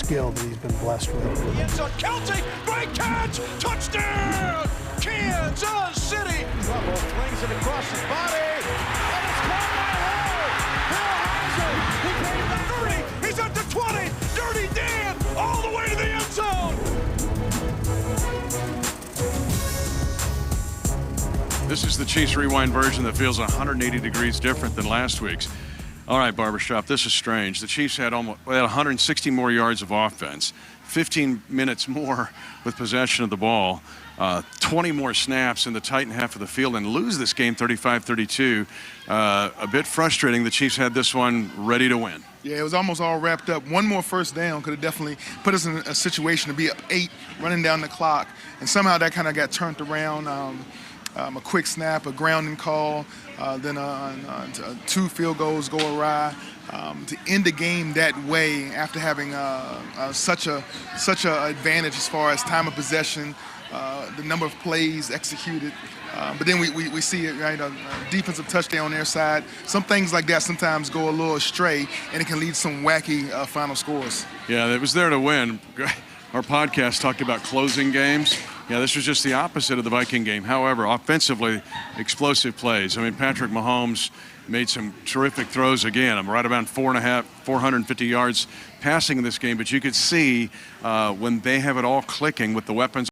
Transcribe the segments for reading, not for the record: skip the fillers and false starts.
skill that he's been blessed with. It's on Kelsey, great catch, touchdown, Kansas City. Trouble flings it across his body, and it's caught by Hill. Hill has it. He came to 30. He's up to 20. Dirty Dan all the way to the end zone. This is the Chiefs Rewind version that feels 180 degrees different than last week's. All right, Barbershop, this is strange. The Chiefs had 160 more yards of offense, 15 minutes more with possession of the ball, 20 more snaps in the Titan half of the field, and lose this game 35-32. A bit frustrating. The Chiefs had this one ready to win. Yeah, it was almost all wrapped up. One more first down could have definitely put us in a situation to be up 8, running down the clock, and somehow that kind of got turned around. A quick snap, a grounding call, then 2 field goals go awry. To end the game that way after having such a advantage as far as time of possession, the number of plays executed. But then we see it, right, a defensive touchdown on their side. Some things like that sometimes go a little astray, and it can lead to some wacky final scores. Yeah, it was there to win. Our podcast talked about closing games. Yeah, this was just the opposite of the Viking game. However, offensively, explosive plays. I mean, Patrick Mahomes made some terrific throws again. I'm right around 450 yards passing in this game. But you could see when they have it all clicking with the weapons,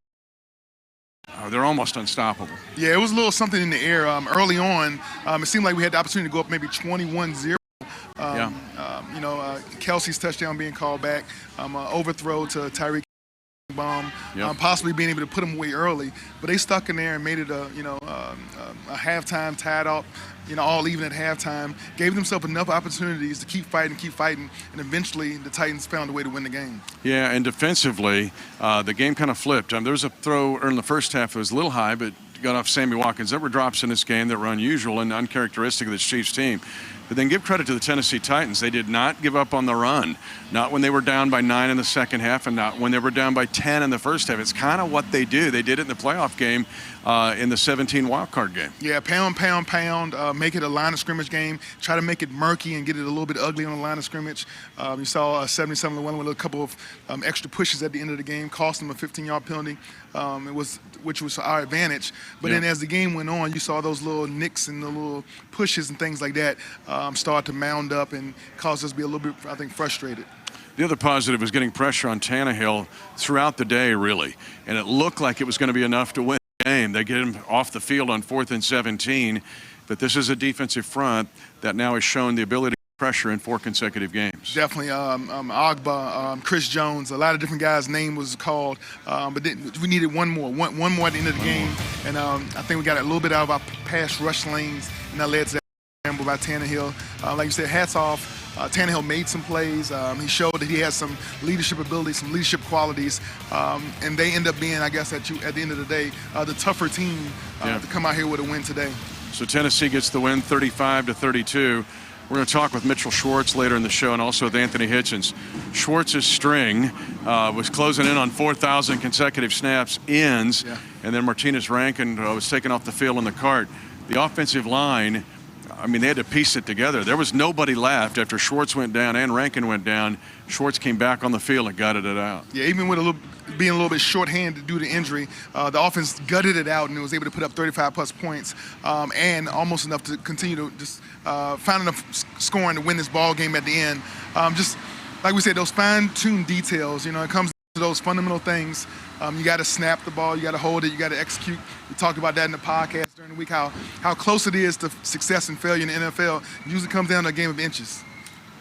they're almost unstoppable. Yeah, it was a little something in the air. Early on, it seemed like we had the opportunity to go up maybe 21-0. Kelsey's touchdown being called back, overthrow to Tyreek bomb, possibly being able to put them away early, but they stuck in there and made it a halftime tied up, all even at halftime, gave themselves enough opportunities to keep fighting, and eventually the Titans found a way to win the game. Yeah, and defensively, the game kind of flipped. There was a throw in the first half that was a little high, but got off Sammy Watkins. There were drops in this game that were unusual and uncharacteristic of this Chiefs team. But then give credit to the Tennessee Titans. They did not give up on the run, not when they were down by 9 in the second half and not when they were down by 10 in the first half. It's kind of what they do. They did it in the playoff game in the 17 wildcard game. Yeah, pound, make it a line of scrimmage game, try to make it murky and get it a little bit ugly on the line of scrimmage. You saw 77-1 with a couple of extra pushes at the end of the game, cost them a 15-yard penalty, which was our advantage. But then as the game went on, you saw those little nicks and the little pushes and things like that start to mound up and cause us to be a little bit, I think, frustrated. The other positive was getting pressure on Tannehill throughout the day, really. And it looked like it was going to be enough to win the game. They get him off the field on 4th and 17. But this is a defensive front that now has shown the ability to get pressure in 4 consecutive games. Definitely. Ogba, Chris Jones, a lot of different guys' name was called. But then we needed one more at the end of the game. And I think we got a little bit out of our pass rush lanes, and that led to that scramble by Tannehill. Like you said, hats off. Tannehill made some plays. He showed that he has some leadership ability, some leadership qualities, and they end up being, I guess, at the end of the day, the tougher team to come out here with a win today. So Tennessee gets the win, 35-32. We're going to talk with Mitchell Schwartz later in the show, and also with Anthony Hitchens. Schwartz's string was closing in on 4,000 consecutive snaps, ends, and then Martinez Rankin was taken off the field in the cart. The offensive line, they had to piece it together. There was nobody left after Schwartz went down and Rankin went down. Schwartz came back on the field and gutted it out. Yeah, even with being a little bit shorthanded due to injury, the offense gutted it out and was able to put up 35-plus points and almost enough to continue to just find enough scoring to win this ball game at the end. Just like we said, those fine-tuned details, it comes to those fundamental things. You got to snap the ball, you got to hold it, you got to execute. We talked about that in the podcast during the week, how close it is to success and failure in the NFL. It usually comes down to a game of inches.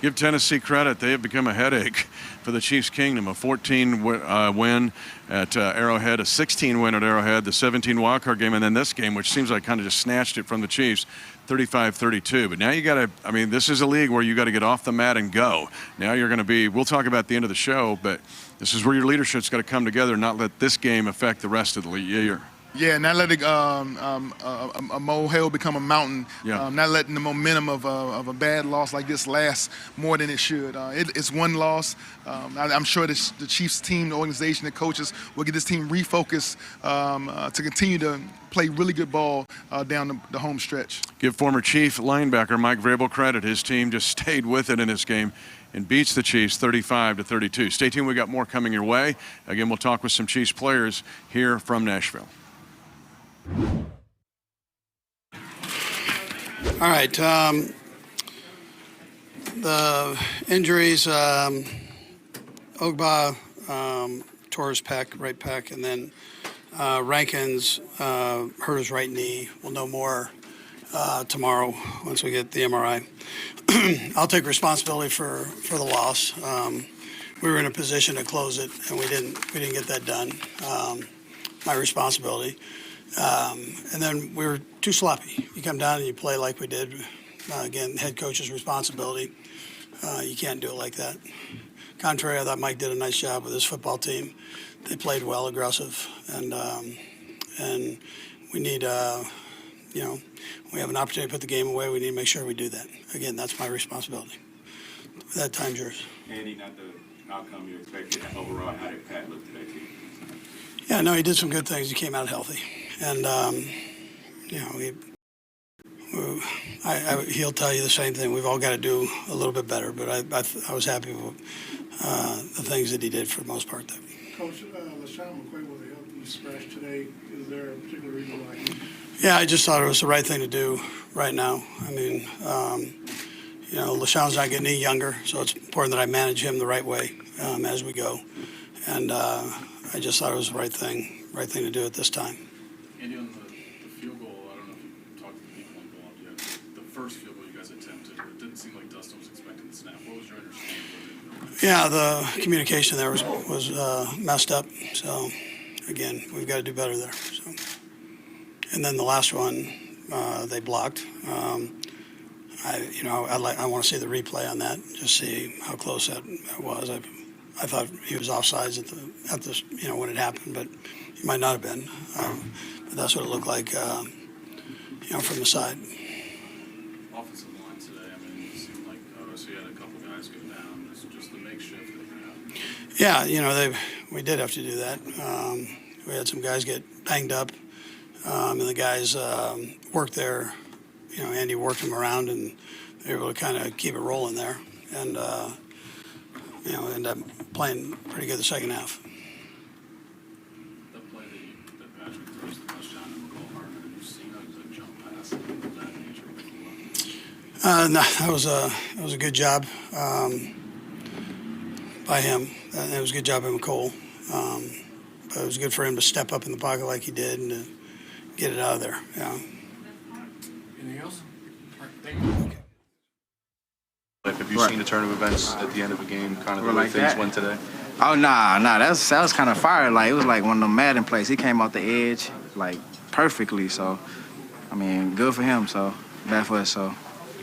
Give Tennessee credit. They have become a headache for the Chiefs' kingdom. A 14 win at Arrowhead, a 16 win at Arrowhead, the 17 wildcard game, and then this game, which seems like kind of just snatched it from the Chiefs, 35-32. But now you got to, this is a league where you got to get off the mat and go. Now you're going to be, we'll talk about the end of the show, but this is where your leadership's got to come together and not let this game affect the rest of the year. Yeah, not letting a molehill become a mountain. Not letting the momentum of a bad loss like this last more than it should. It's one loss. I'm sure the Chiefs team, the organization, the coaches will get this team refocused to continue to play really good ball down the home stretch. Give former Chief linebacker Mike Vrabel credit. His team just stayed with it in this game. and beats the Chiefs 35-32. Stay tuned. We got more coming your way. Again, we'll talk with some Chiefs players here from Nashville. All right. The injuries, Ogba tore his pec, right pec, and then Rankins hurt his right knee. We'll know more tomorrow once we get the MRI. I'll take responsibility for the loss. We were in a position to close it, and we didn't get that done. My responsibility. And then we were too sloppy. You come down and you play like we did. Again, head coach's responsibility. You can't do it like that. Contrary, I thought Mike did a nice job with his football team. They played well, aggressive, and we need, we have an opportunity to put the game away. We need to make sure we do that. Again, that's my responsibility. That time's yours. Andy, not the outcome you expected. Overall, how did Pat look today to you? Yeah, no, he did some good things. He came out healthy, and he'll tell you the same thing. We've all got to do a little bit better, but I was happy with the things that he did for the most part. Coach, Shawn was a healthy scratch today. Is there a particular reason why? Yeah, I just thought it was the right thing to do right now. I mean, LaShawn's not getting any younger, so it's important that I manage him the right way as we go. And I just thought it was the right thing to do at this time. Andy, on the field goal, I don't know if you talked to the people involved yet. The first field goal you guys attempted, it didn't seem like Dustin was expecting the snap. What was your understanding of it? Yeah, the communication there was messed up. So, again, we've got to do better there. So. And then the last one, they blocked. I want to see the replay on that, just see how close that was. I thought he was offsides at the when it happened, but he might not have been. But that's what it looked like, from the side. Offensive line today, I mean, it seemed like so you had a couple guys go down. It's just the makeshift that you have. Yeah, we did have to do that. We had some guys get banged up, and the guys worked there. Andy worked them around, and they were able to kind of keep it rolling there, and end up playing pretty good the second half. The play that Patrick throws the touchdown and McCall Hartman, have you seen a jump pass of that nature? No, that was a good job by him. It was a good job by McCall. But it was good for him to step up in the pocket like he did and to get it out of there. Yeah. Anything else? All right, thank you. Okay. Have you seen the turn of events at the end of a game, kind of the way like things that? went today? Oh, nah, that was kind of fire. Like, it was like one of them Madden plays. He came off the edge, like, perfectly. So, I mean, good for him. So, bad for us. So,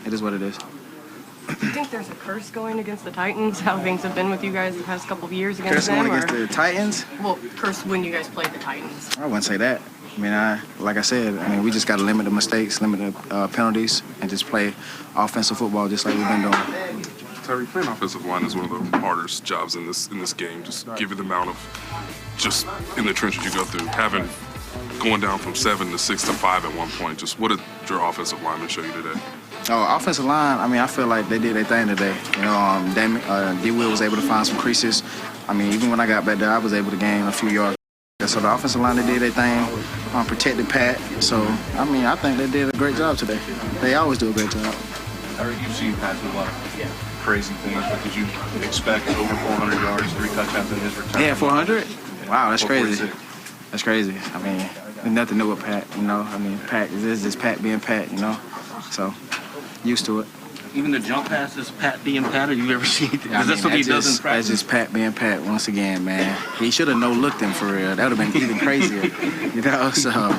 it is what it is. Do you think there's a curse going against the Titans, how things have been with you guys the past couple of years against them? Curse going against the Titans? Well, curse when you guys played the Titans. I wouldn't say that. I mean, like I said, we just got to limit the mistakes, limit the penalties, and just play offensive football just like we've been doing. Terry, playing offensive line is one of the hardest jobs in this game. Just given the amount of just in the trenches you go through, going down from 7 to 6 to 5 at one point. Just what did your offensive linemen show you today? Oh, offensive line, I feel like they did their thing today. D-Will was able to find some creases. Even when I got back there, I was able to gain a few yards. So the offensive line, they did their thing, protected Pat. So, I think they did a great job today. They always do a great job. Eric, you've seen Pat do a lot of crazy things, but did you expect over 400 yards, 3 touchdowns in his return? Yeah, 400? Wow, that's crazy. That's crazy. There's nothing new with Pat, Pat, this is just Pat being Pat, So, used to it. Even the jump passes, Pat being Pat, have you ever seen it? That's what he does in practice. That's just Pat being Pat once again, man. He should have no-looked him for real. That would have been even crazier, so...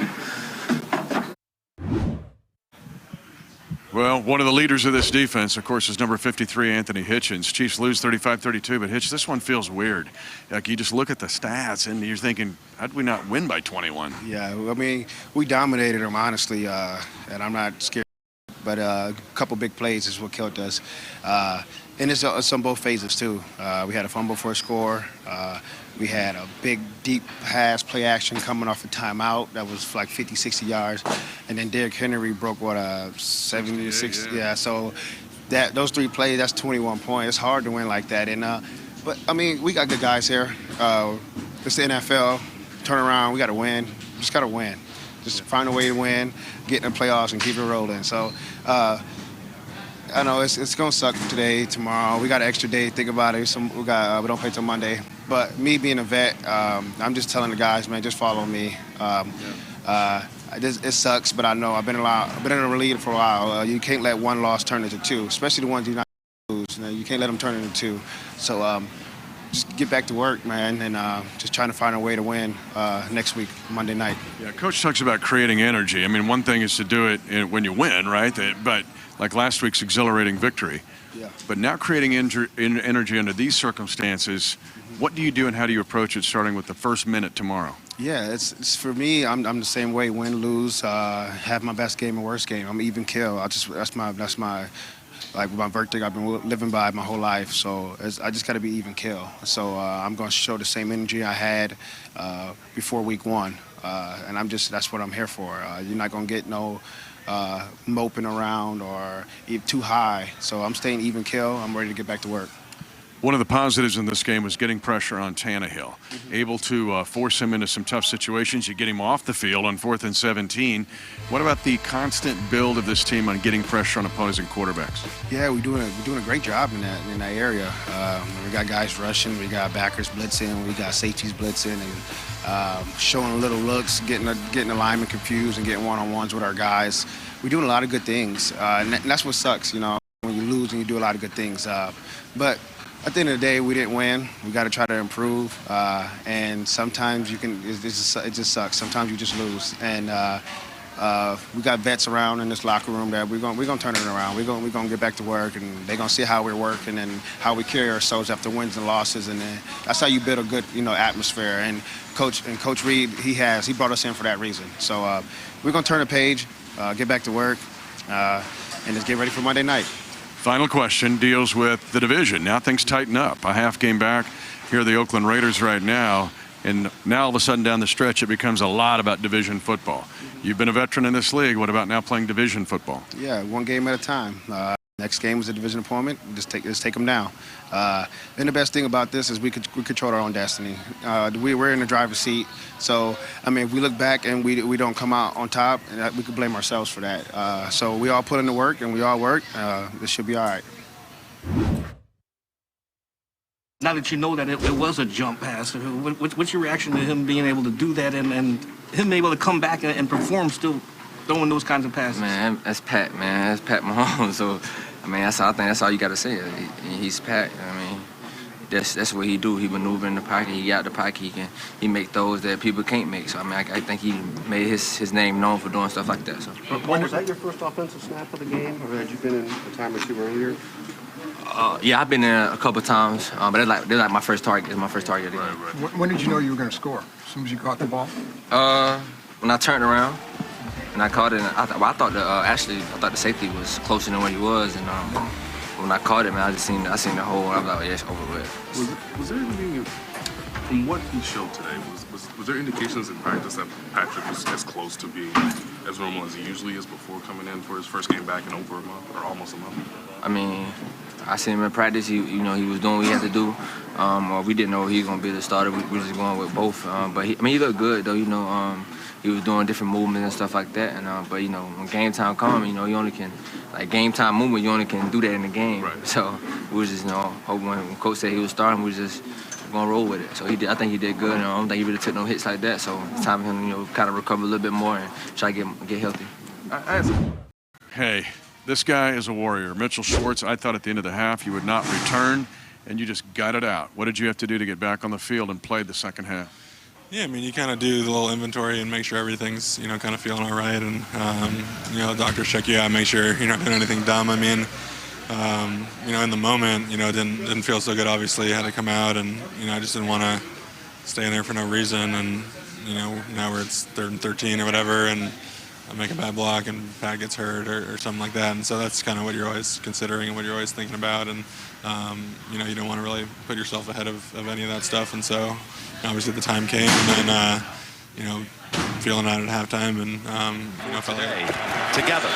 Well, one of the leaders of this defense, of course, is number 53, Anthony Hitchens. Chiefs lose 35-32, but Hitch, this one feels weird. Like, you just look at the stats, and you're thinking, how did we not win by 21? Yeah, we dominated them, honestly, and I'm not scared. But a couple big plays is what killed us. And it's on both phases, too. We had a fumble for a score. We had a big, deep pass play action coming off a timeout that was like 50, 60 yards. And then Derrick Henry broke, 70 to 60? Yeah, so those 3 plays, that's 21 points. It's hard to win like that. And but I mean, we got good guys here. It's the NFL. Turn around. We got to win. Just got to win. Just find a way to win, get in the playoffs, and keep it rolling. So I know it's gonna suck today, tomorrow. We got an extra day to think about it. We don't play till Monday. But me being a vet, I'm just telling the guys, man, just follow me. It sucks, but I know I've been in a league for a while. You can't let one loss turn into 2, especially the ones you not lose. You can't let them turn into 2. So just get back to work, man, and just trying to find a way to win next week, Monday night. Yeah, Coach talks about creating energy. I mean, one thing is to do it when you win, right? But like last week's exhilarating victory. Yeah. But now creating energy under these circumstances, what do you do and how do you approach it starting with the first minute tomorrow? Yeah, it's for me. I'm the same way. Win, lose, have my best game and worst game. I'm even kill. That's my like my verdict I've been living by my whole life. So I just got to be even kill. So I'm going to show the same energy I had before week 1, and that's what I'm here for. You're not going to get no moping around or too high. So I'm staying even kill. I'm ready to get back to work. One of the positives in this game was getting pressure on Tannehill, able to force him into some tough situations. You get him off the field on 4th and 17. What about the constant build of this team on getting pressure on opposing quarterbacks? Yeah, we're doing a great job in that area. We got guys rushing, we got backers blitzing, we got safeties blitzing, and showing little looks, getting the linemen confused, and getting one-on-ones with our guys. We're doing a lot of good things, and that's what sucks, when you lose and you do a lot of good things. But at the end of the day, we didn't win. We got to try to improve, and sometimes it just sucks. Sometimes you just lose, and we got vets around in this locker room that we're gonna turn it around. We're gonna get back to work, and they're gonna see how we're working and how we carry ourselves after wins and losses, and then that's how you build a good atmosphere. And Coach Reid, he brought us in for that reason. So we're gonna turn the page, get back to work, and just get ready for Monday night. Final question deals with the division. Now things tighten up. A half game back. Here are the Oakland Raiders right now. And now all of a sudden down the stretch, it becomes a lot about division football. You've been a veteran in this league. What about now playing division football? Yeah, one game at a time. Next game is a division opponent. Just take them down. And the best thing about this is we control our own destiny. We're in the driver's seat. So, I mean, if we look back and we don't come out on top, we could blame ourselves for that. So we all put in the work and we all work. This should be all right. Now that you know that it was a jump pass, what's your reaction to him being able to do that and him able to come back and perform still throwing those kinds of passes? Man, that's Pat, man. That's Pat Mahomes. So, I mean, I think that's all you got to say. He's Pat. I mean, that's what he do. He maneuver in the pocket. He out the pocket. He make throws that people can't make. So, I mean, I think he made his name known for doing stuff like that. So. Was that your first offensive snap of the game, or had you been in a time or two earlier? Yeah, I've been in a couple of times, but they're like my first target. It's my first target. Right. When did you know you were going to score? As soon as you caught the ball? When I turned around and I caught it, and I thought the safety was closer than what he was, and when I caught it, man, I seen the hole, and I was like, oh, yeah, it's over with. Was there anything from what he showed today? Was there indications in practice that Patrick was as close to being as normal as he usually is before coming in for his first game back in over a month or almost a month? I mean, I seen him in practice. He was doing what he had to do. We didn't know he was gonna be the starter. We were just going with both. But he looked good though. He was doing different movements and stuff like that. And but when game time comes, you only can game time movement. You only can do that in the game. Right. So we was just hoping when Coach said he was starting, we was just gonna roll with it. So he did. I think he did good. And I don't think he really took no hits like that. So it's time for him, kind of recover a little bit more and try to get healthy. Hey. This guy is a warrior. Mitchell Schwartz, I thought at the end of the half you would not return, and you just got it out. What did you have to do to get back on the field and play the second half? Yeah, I mean, you kind of do the little inventory and make sure everything's, kind of feeling all right. And, the doctors check you out, make sure you're not doing anything dumb. I mean, in the moment, it didn't feel so good, obviously. I had to come out, and, I just didn't want to stay in there for no reason. And, now we're it's 3rd and 13 or whatever, and I make a bad block and Pat gets hurt or something like that. And so that's kind of what you're always considering and what you're always thinking about. And, you don't want to really put yourself ahead of any of that stuff. And so obviously the time came, and then, feeling out at halftime and, felt like... Together.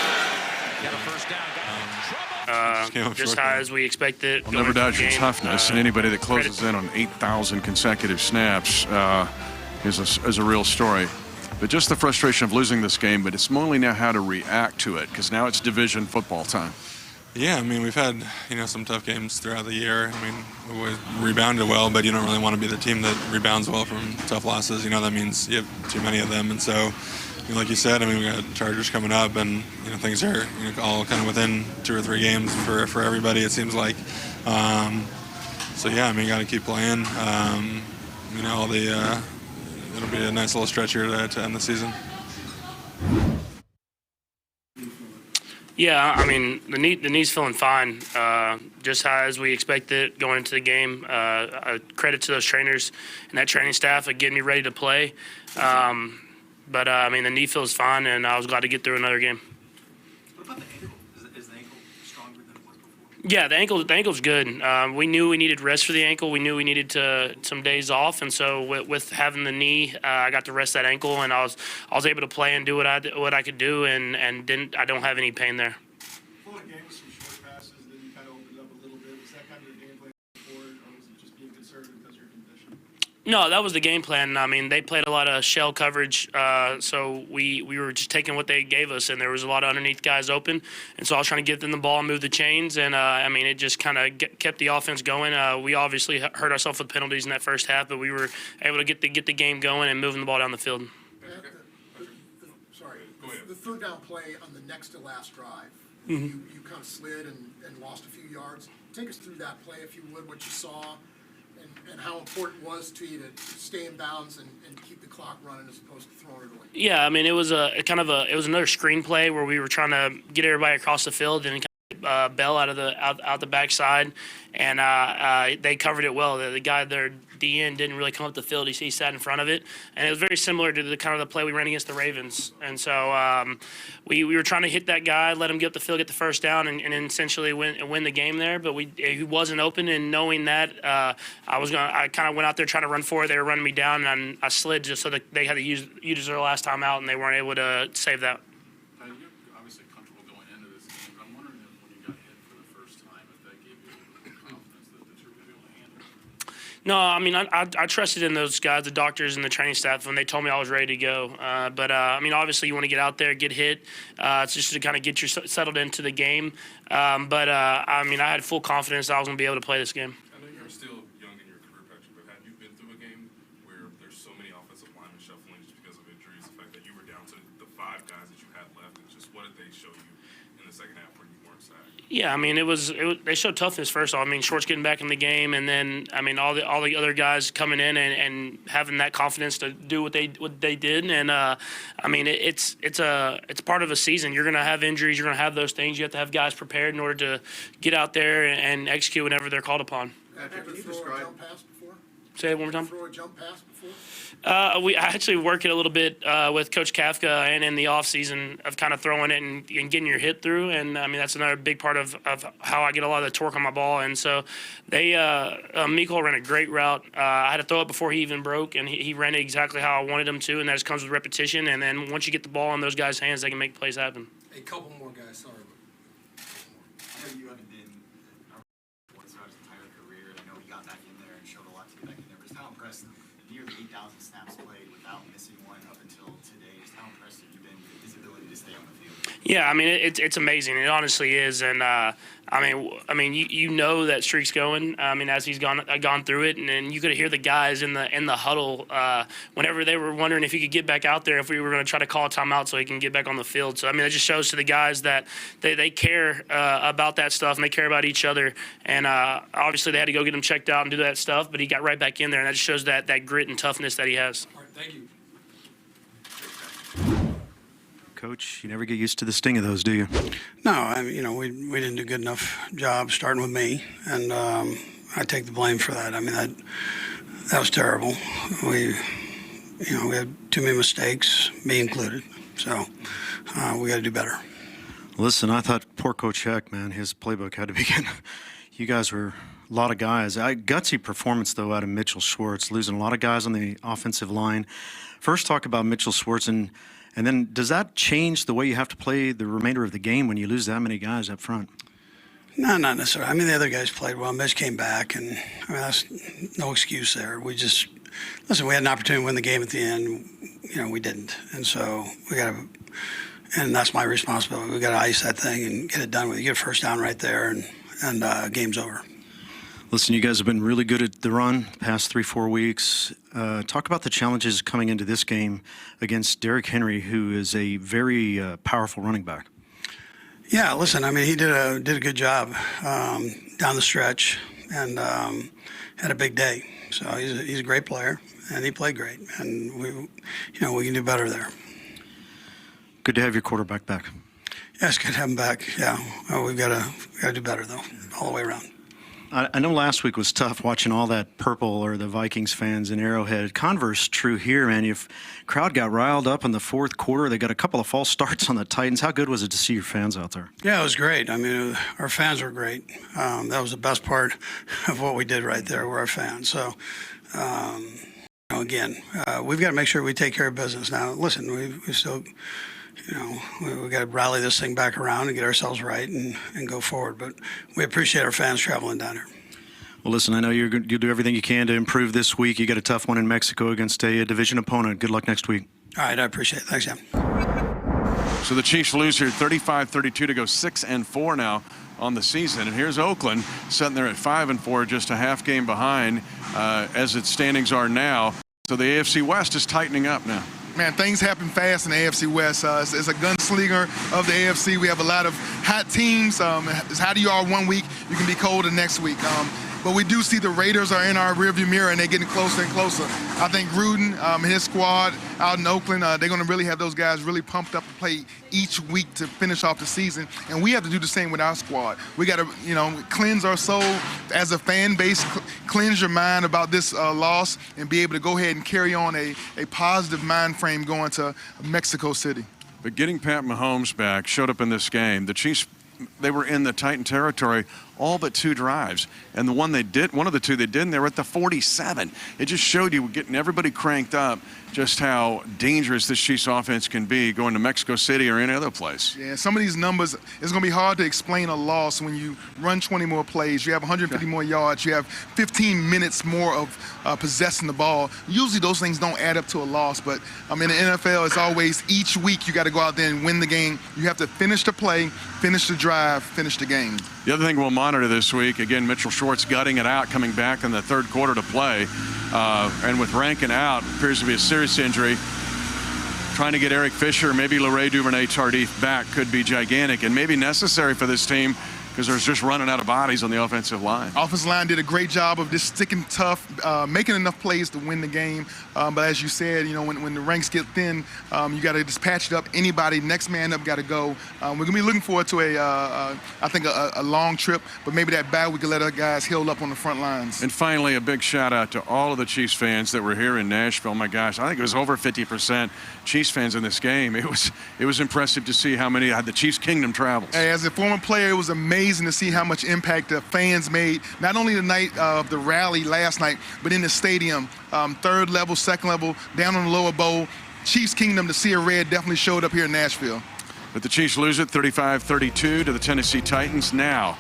Get a first down. Just high as we expected. Well, never doubt your toughness, and anybody that closes in on 8,000 consecutive snaps is a real story. But just the frustration of losing this game, but it's mainly now how to react to it, because now it's division football time. Yeah, I mean, we've had, some tough games throughout the year. I mean, we rebounded well, but you don't really want to be the team that rebounds well from tough losses. That means you have too many of them. And so, like you said, I mean, we got Chargers coming up, and, things are all kind of within 2 or 3 games for everybody, it seems like. So, yeah, I mean, you got to keep playing. It'll be a nice little stretch here to end the season. Yeah, I mean, the knee's feeling fine, just high as we expected going into the game. Credit to those trainers and that training staff at getting me ready to play. But I mean, the knee feels fine, and I was glad to get through another game. What about the ankle? Is the ankle stronger than it was before? Yeah, the ankle's good. We knew we needed rest for the ankle. We knew we needed some days off, and so with having the knee, I got to rest that ankle, and I was able to play and do what I could do, and I don't have any pain there. Before the game, some short passes, then you kind of opened up a little bit. Was that kind of your game plan before, or was it just being conservative because of your condition? No, that was the game plan. I mean, they played a lot of shell coverage, so we were just taking what they gave us, and there was a lot of underneath guys open, and so I was trying to get them the ball and move the chains, and I mean, it just kind of kept the offense going. We obviously hurt ourselves with penalties in that first half, but we were able to get the game going and moving the ball down the field. The third down play on the next to last drive, Mm-hmm. you kind of slid and lost a few yards. Take us through that play, if you would, what you saw, and how important it was to you to stay in bounds and keep the clock running as opposed to throwing it away. Yeah, I mean, it was another screen play where we were trying to get everybody across the field and Bell out the backside, and they covered it well. The guy, their DN, didn't really come up the field. He sat in front of it, and it was very similar to the kind of the play we ran against the Ravens. And so we were trying to hit that guy, let him get up the field, get the first down, and essentially win the game there. But he wasn't open, and knowing that, I kind of went out there trying to run for it. They were running me down, and I slid just so that they had to use their last time out, and they weren't able to save that. You're obviously comfortable going into this game, but I'm wondering if when you got hit for the first time, if that gave you a little bit of confidence that you're going to be able to handle it. No, I mean, I trusted in those guys, the doctors and the training staff, when they told me I was ready to go. But I mean, obviously, you want to get out there, get hit. It's just to kind of get you settled into the game. But I mean, I had full confidence that I was going to be able to play this game. I know you're still young in your career, Patrick, but have you been through a game where there's so many offensive linemen shuffling just because of injuries? The fact that you were down to the 5 guys that you had left, and just what did they show you in the second half when you weren't sacked? Yeah, I mean, they showed toughness first off. I mean, Schwartz getting back in the game, and then I mean all the other guys coming in and having that confidence to do what they did. And I mean, it's part of a season. You're gonna have injuries. You're gonna have those things. You have to have guys prepared in order to get out there and execute whenever they're called upon. Patrick, can you describe jump pass before? Say it one more time. Throw a jump pass before? I actually work it a little bit with Coach Kafka and in the off season of kind of throwing it and getting your hit through. And I mean, that's another big part of how I get a lot of the torque on my ball. And so Miko ran a great route. I had to throw it before he even broke, and he ran it exactly how I wanted him to. And that just comes with repetition. And then once you get the ball in those guys' hands, they can make plays happen. A couple more guys, sorry. I know you haven't been Schwartz throughout his entire career. I know he got back in there and showed a lot to get back in there. But just how impressed, nearly 8,000 snaps played without missing one up until today. Just how impressed have you been with his ability to stay on the field? Yeah, I mean, it's amazing. It honestly is. And I mean, you know that streak's going. I mean, as he's gone through it, and you could hear the guys in the huddle whenever they were wondering if he could get back out there, if we were going to try to call a timeout so he can get back on the field. So I mean, it just shows to the guys that they care about that stuff, and they care about each other. And obviously, they had to go get him checked out and do that stuff, but he got right back in there, and that just shows that grit and toughness that he has. All right, thank you. Coach, you never get used to the sting of those, do you? No, I mean, we didn't do a good enough job starting with me, and I take the blame for that. I mean, that was terrible. We had too many mistakes, me included. So we got to do better. Listen, I thought poor Coach Heck, man, his playbook had to begin. You guys were a lot of guys. Gutsy performance, though, out of Mitchell Schwartz, losing a lot of guys on the offensive line. First, talk about Mitchell Schwartz, and then does that change the way you have to play the remainder of the game when you lose that many guys up front? No, not necessarily. I mean, the other guys played well. Mitch came back, and I mean, that's no excuse there. We just listen. We had an opportunity to win the game at the end. We didn't, and so we got to. And that's my responsibility. We got to ice that thing and get it done with. You get a first down right there, and game's over. Listen, you guys have been really good at the run the past 3-4 weeks. Talk about the challenges coming into this game against Derrick Henry, who is a very powerful running back. Yeah, listen, I mean, he did a good job down the stretch and had a big day. So he's a great player, and he played great. And we can do better there. Good to have your quarterback back. Yeah, it's good to have him back. Yeah, we've got to do better though, all the way around. I know last week was tough watching all that purple or the Vikings fans in Arrowhead. Converse true here, man. If crowd got riled up in the fourth quarter, they got a couple of false starts on the Titans. How good was it to see your fans out there? Yeah, it was great. I mean, our fans were great. That was the best part of what we did right there, were our fans. So, again, we've got to make sure we take care of business. Now, listen, we still, we got to rally this thing back around and get ourselves right and go forward. But we appreciate our fans traveling down here. Well, listen, I know you'll do everything you can to improve this week. You got a tough one in Mexico against a division opponent. Good luck next week. All right, I appreciate it. Thanks, Sam. So the Chiefs lose here 35-32 to go 6-4 now on the season. And here's Oakland sitting there at 5-4, just a half game behind as its standings are now. So the AFC West is tightening up now. Man, things happen fast in the AFC West. It's a gunslinger of the AFC. We have a lot of hot teams. It's how do you are one week, you can be cold the next week. But we do see the Raiders are in our rearview mirror, and they're getting closer and closer. I think Gruden and his squad out in Oakland, they're going to really have those guys really pumped up to play each week to finish off the season. And we have to do the same with our squad. We got to, cleanse our soul as a fan base, cleanse your mind about this loss, and be able to go ahead and carry on a positive mind frame going to Mexico City. But getting Pat Mahomes back showed up in this game. The Chiefs, they were in the Titan territory all but 2 drives, and one of the two they didn't, they were at the 47. It just showed you getting everybody cranked up, just how dangerous this Chiefs offense can be going to Mexico City or any other place. Yeah, some of these numbers, it's going to be hard to explain a loss when you run 20 more plays, you have 150 more yards, you have 15 minutes more of possessing the ball. Usually those things don't add up to a loss, but in the NFL, it's always each week you got to go out there and win the game. You have to finish the play, finish the drive, finish the game. The other thing we'll monitor this week, again, Mitchell Schwartz gutting it out, coming back in the third quarter to play. And with Rankin out, appears to be a serious injury. Trying to get Eric Fisher, maybe Reid Duvernay-Tardif back could be gigantic and maybe necessary for this team because they're just running out of bodies on the offensive line. Offensive line did a great job of just sticking tough, making enough plays to win the game. But as you said, when the ranks get thin, you got to dispatch it up. Anybody, next man up, got to go. We're going to be looking forward to I think a long trip, but maybe that bye we can let our guys heal up on the front lines. And finally, a big shout out to all of the Chiefs fans that were here in Nashville. My gosh, I think it was over 50% Chiefs fans in this game. It was impressive to see how many had the Chiefs Kingdom travels. Hey, as a former player, it was amazing to see how much impact the fans made, not only the night of the rally last night, but in the stadium, third level, second level, down on the lower bowl. Chiefs Kingdom, the Sea of Red, definitely showed up here in Nashville. But the Chiefs lose it 35-32 to the Tennessee Titans. Now,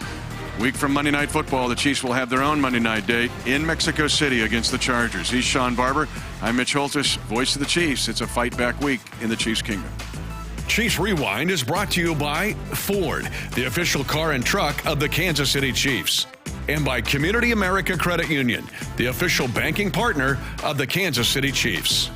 week from Monday Night Football, the Chiefs will have their own Monday night date in Mexico City against the Chargers. He's Shawn Barber. I'm Mitch Holthus, voice of the Chiefs. It's a fight back week in the Chiefs Kingdom. Chiefs Rewind is brought to you by Ford, the official car and truck of the Kansas City Chiefs, and by Community America Credit Union, the official banking partner of the Kansas City Chiefs.